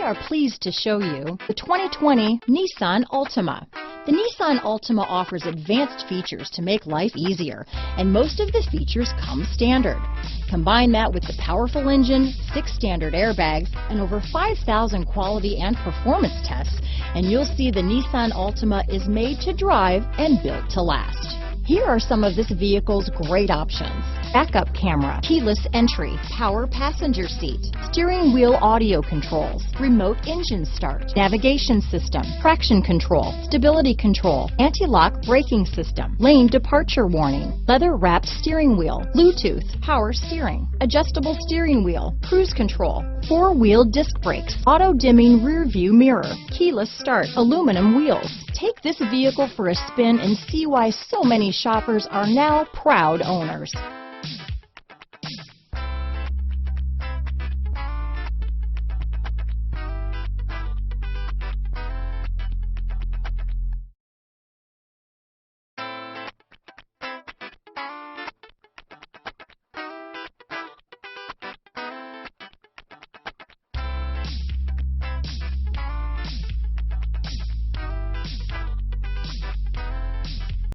are pleased to show you the 2020 Nissan Altima. The Nissan Altima offers advanced features to make life easier, and most of the features come standard. Combine that with the powerful engine, 6 standard airbags, and over 5,000 quality and performance tests, and you'll see the Nissan Altima is made to drive and built to last. Here are some of this vehicle's great options: backup camera, keyless entry, power passenger seat, steering wheel audio controls, remote engine start, navigation system, traction control, stability control, anti-lock braking system, lane departure warning, leather-wrapped steering wheel, Bluetooth, power steering, adjustable steering wheel, cruise control, 4-wheel disc brakes, auto-dimming rear view mirror, keyless start, aluminum wheels. Take this vehicle for a spin and see why so many shoppers are now proud owners.